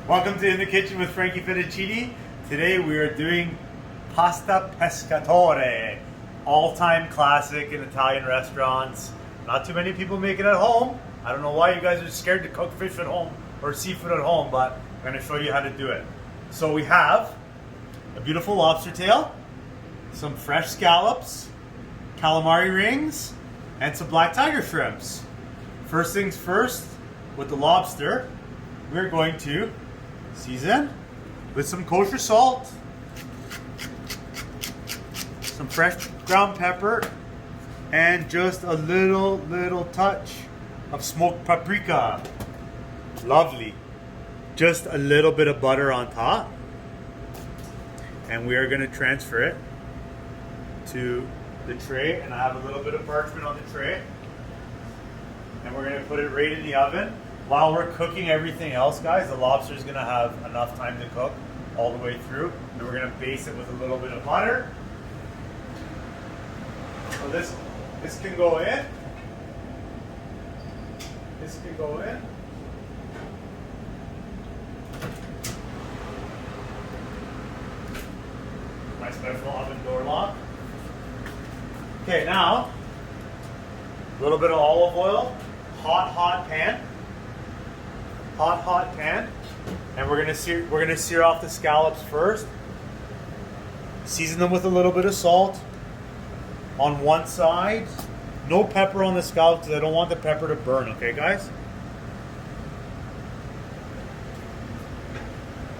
Welcome to In the Kitchen with Frankie Fettuccini. Today we are doing pasta pescatore, all-time classic in Italian restaurants. Not too many people make it at home. I don't know why you guys are scared to cook fish at home or seafood at home, but I'm going to show you how to do it. So we have a beautiful lobster tail, some fresh scallops, calamari rings, and some black tiger shrimps. First things first, with the lobster, we're going to season with some kosher salt, some fresh ground pepper, and just a little touch of smoked paprika. Lovely. Just a little bit of butter on top. And we are going to transfer it to the tray. And I have a little bit of parchment on the tray. And we're going to put it right in the oven. While we're cooking everything else, guys, the lobster is going to have enough time to cook all the way through. And we're going to base it with a little bit of butter. So this can go in. This can go in. My special oven door lock. Okay, now a little bit of olive oil, hot pan. Hot pan, and we're gonna sear off the scallops first. Season them with a little bit of salt on one side. No pepper on the scallops because I don't want the pepper to burn. Okay, guys.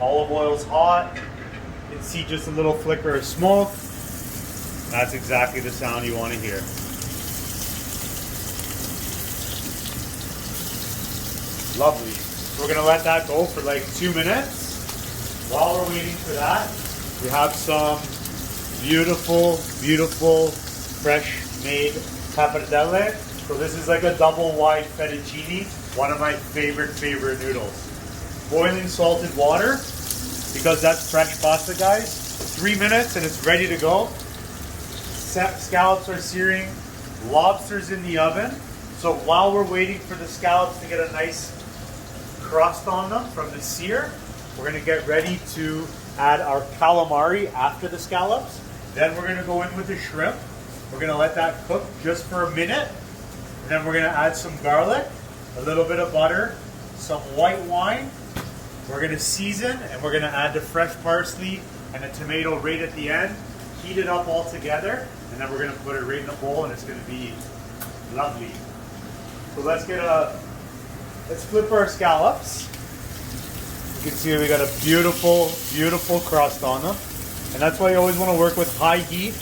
Olive oil's hot. You can see just a little flicker of smoke. That's exactly the sound you want to hear. Lovely. We're going to let that go for like 2 minutes. While we're waiting for that, we have some beautiful, fresh made pappardelle. So this is like a double wide fettuccine, one of my favorite noodles. Boiling salted water, because that's fresh pasta, guys. 3 minutes and it's ready to go. Scallops are searing, lobster's in the oven. So while we're waiting for the scallops to get a nice crust on them from the sear, we're going to get ready to add our calamari after the scallops. Then we're going to go in with the shrimp. We're going to let that cook just for a minute. And then we're going to add some garlic, a little bit of butter, some white wine. We're going to season, and we're going to add the fresh parsley and the tomato right at the end. Heat it up all together, and then we're going to put it right in the bowl, and it's going to be lovely. So let's flip our scallops. You can see we got a beautiful crust on them. And that's why you always want to work with high heat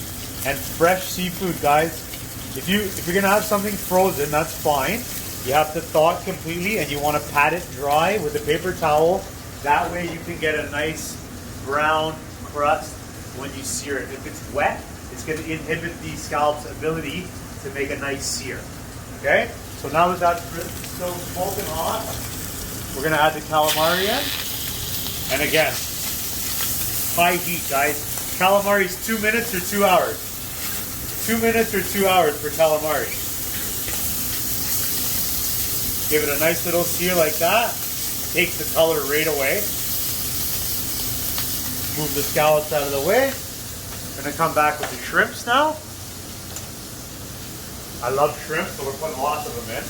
and fresh seafood, guys. If you're going to have something frozen, that's fine. You have to thaw it completely, and you want to pat it dry with a paper towel. That way you can get a nice brown crust when you sear it. If it's wet, it's going to inhibit the scallop's ability to make a nice sear. Okay? So now that that's still smoking hot, we're going to add the calamari in. And again, high heat, guys. Calamari is 2 minutes or 2 hours. 2 minutes or 2 hours for calamari. Give it a nice little sear like that. Takes the color right away. Move the scallops out of the way. I'm going to come back with the shrimps now. I love shrimp, so we're putting lots of them in.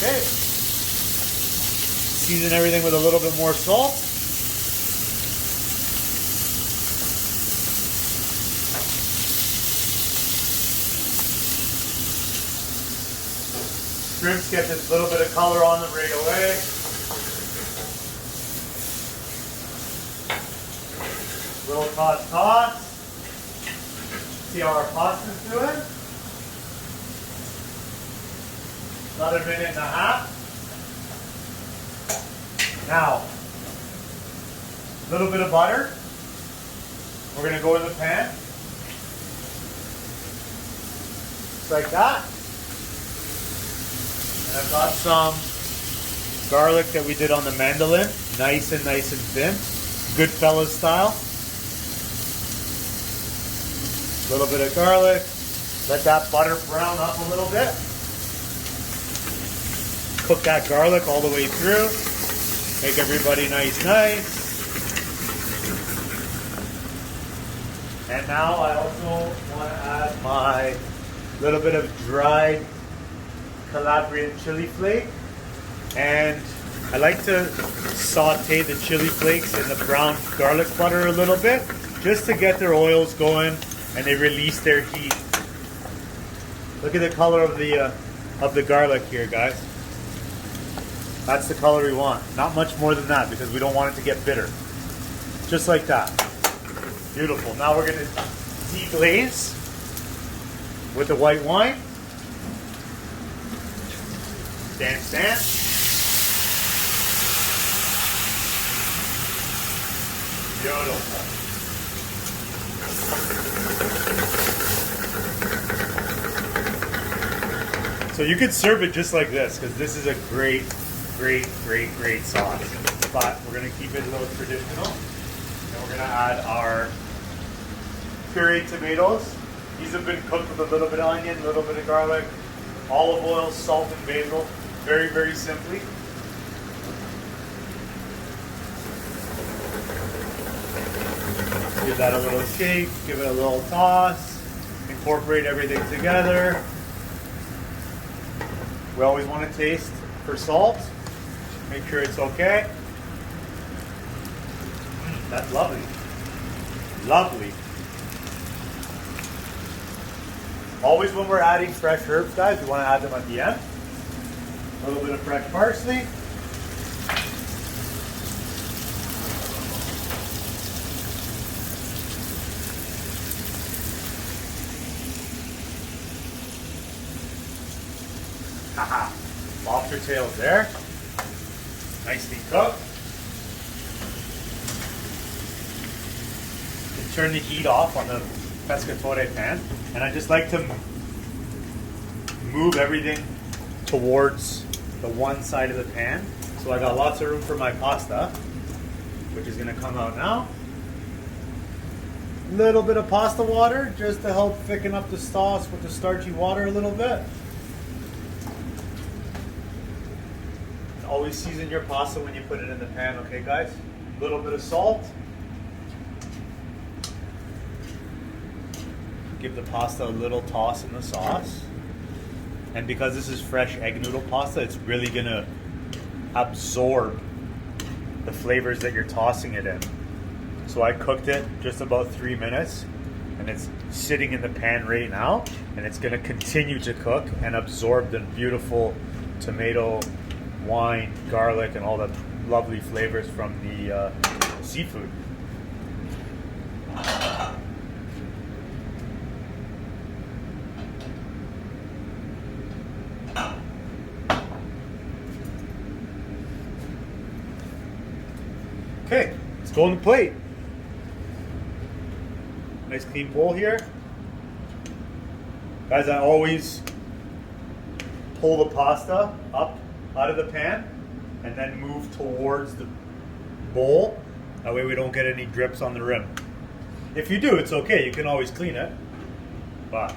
Okay. Season everything with a little bit more salt. Shrimps get this little bit of color on them right away. Little tots. See how our pasta's doing? Another minute and a half. Now, a little bit of butter. We're going to go in the pan. Just like that. And I've got some garlic that we did on the mandolin. Nice and thin. Goodfellas style. A little bit of garlic. Let that butter brown up a little bit. cook that garlic all the way through. Make everybody nice. And now I also want to add my little bit of dried Calabrian chili flake. And I like to saute the chili flakes in the brown garlic butter a little bit, just to get their oils going and they release their heat. Look at the color of the garlic here, guys. That's the color we want. Not much more than that because we don't want it to get bitter. Just like that. Beautiful. Now we're going to deglaze with the white wine. Stand. Beautiful. So you could serve it just like this because this is a great sauce. But we're going to keep it a little traditional. And we're going to add our pureed tomatoes. These have been cooked with a little bit of onion, a little bit of garlic, olive oil, salt, and basil. Very simply. Give that a little shake, give it a little toss, incorporate everything together. We always want to taste for salt. Make sure it's okay. That's lovely. Lovely. Always when we're adding fresh herbs, guys, we want to add them at the end. A little bit of fresh parsley. Haha. Lobster tails there. Nicely cooked. Turn the heat off on the Pescatore pan, and I just like to move everything towards the one side of the pan. So I got lots of room for my pasta, which is going to come out now. A little bit of pasta water just to help thicken up the sauce with the starchy water a little bit. Always season your pasta when you put it in the pan, okay guys? A little bit of salt. Give the pasta a little toss in the sauce. And because this is fresh egg noodle pasta, it's really gonna absorb the flavors that you're tossing it in. So I cooked it just about 3 minutes, and it's sitting in the pan right now, and it's gonna continue to cook and absorb the beautiful tomato, wine, garlic, and all the lovely flavors from the seafood. Okay, let's go on the plate. Nice clean bowl here. Guys, I always pull the pasta up out of the pan and then move towards the bowl. That way we don't get any drips on the rim. If you do, it's okay. You can always clean it. But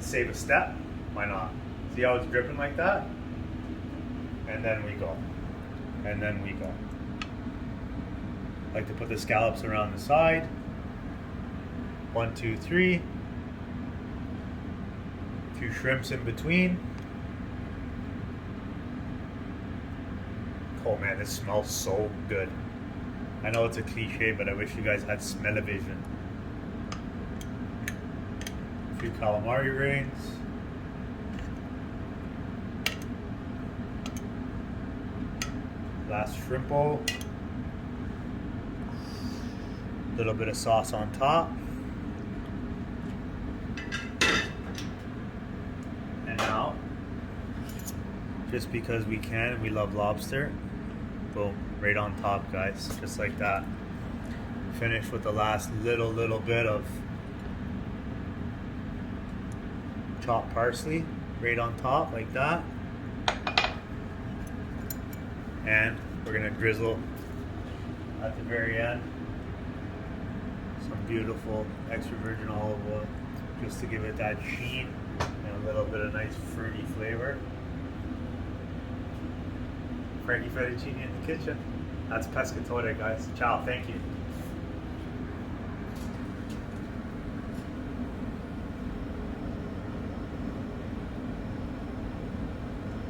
save a step. Why not? See how it's dripping like that? And then we go. And then we go. I like to put the scallops around the side. 1, 2, 3. 2 shrimps in between. Oh man, this smells so good. I know it's a cliche, but I wish you guys had smell-o-vision. A few calamari rings. Last shrimpo. Little bit of sauce on top. And now, just because we can, we love lobster. Boom, right on top, guys, just like that. Finish with the last little bit of chopped parsley right on top, like that. And we're gonna drizzle at the very end some beautiful extra virgin olive oil, just to give it that sheen and a little bit of nice fruity flavor. Frankie Fettuccine in the kitchen. That's Pescatore, guys. Ciao. Thank you.